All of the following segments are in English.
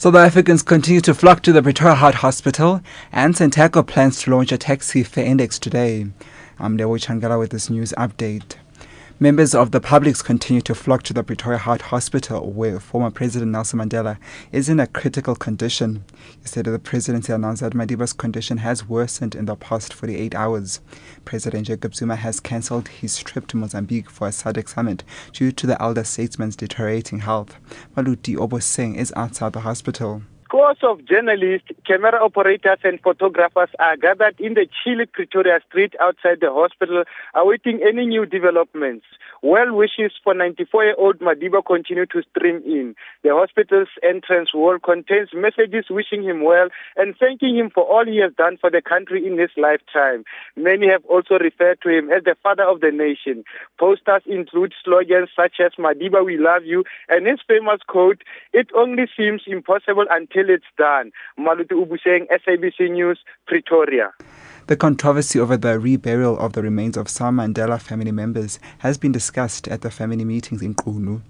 South Africans continue to flock to the Pretoria Heart Hospital, and Santaco plans to launch a taxi fare index today. I'm Dewo Changala with this news update. Members of the public continue to flock to the Pretoria Heart Hospital, where former President Nelson Mandela is in a critical condition. Yesterday, the presidency announced that Madiba's condition has worsened in the past 48 hours. President Jacob Zuma has cancelled his trip to Mozambique for a SADC summit due to the elder statesman's deteriorating health. Maluti Oboseng is outside the hospital. Scores of journalists, camera operators and photographers are gathered in the chilly Pretoria street outside the hospital awaiting any new developments. Well wishes for 94-year-old Madiba continue to stream in. The hospital's entrance wall contains messages wishing him well and thanking him for all he has done for the country in his lifetime. Many have also referred to him as the father of the nation. Posters include slogans such as "Madiba, we love you," and his famous quote, "It only seems impossible until it's done." Maluti Ubuseng, SABC News, Pretoria. The controversy over the reburial of the remains of some Mandela family members has been discussed at the family meetings in Qunu.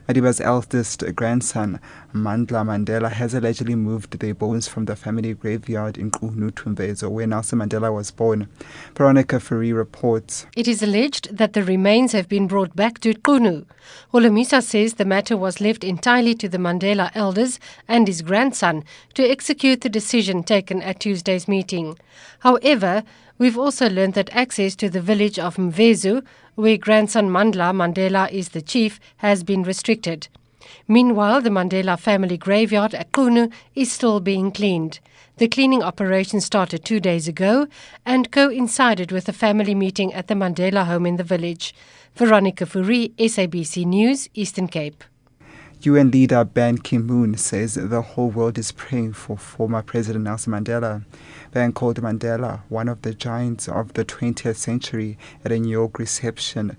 Madiba's eldest grandson, Mandla Mandela, has allegedly moved their bones from the family graveyard in Qunu to Mvezo, where Nelson Mandela was born. Veronica Fourie reports. It is alleged that the remains have been brought back to Qunu. Holomisa says the matter was left entirely to the Mandela elders and his grandson to execute the decision taken at Tuesday's meeting. However, we've also learned that access to the village of Mvezo, where grandson Mandla Mandela is the chief, has been restricted. Meanwhile, the Mandela family graveyard at Qunu is still being cleaned. The cleaning operation started 2 days ago and coincided with a family meeting at the Mandela home in the village. Veronica Fourie, SABC News, Eastern Cape. UN leader Ban Ki-moon says the whole world is praying for former President Nelson Mandela. Ban called Mandela one of the giants of the 20th century at a New York reception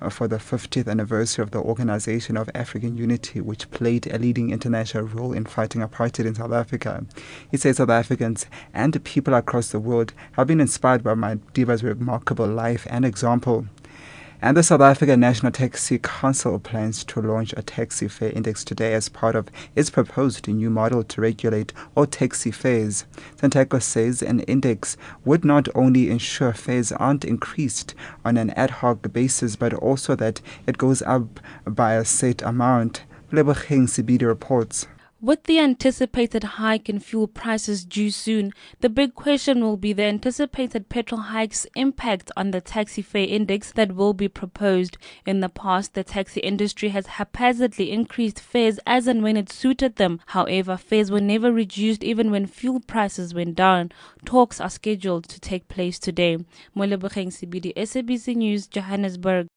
for the 50th anniversary of the Organization of African Unity, which played a leading international role in fighting apartheid in South Africa. He says South Africans and people across the world have been inspired by Madiba's remarkable life and example. And the South African National Taxi Council plans to launch a taxi fare index today as part of its proposed new model to regulate all taxi fares. Santaco says an index would not only ensure fares aren't increased on an ad hoc basis, but also that it goes up by a set amount. Leboheng Sibidi reports. With the anticipated hike in fuel prices due soon, the big question will be the anticipated petrol hike's impact on the taxi fare index that will be proposed. In the past, the taxi industry has haphazardly increased fares as and when it suited them. However, fares were never reduced even when fuel prices went down. Talks are scheduled to take place today. Molebogeng Sibidi, SABC News, Johannesburg.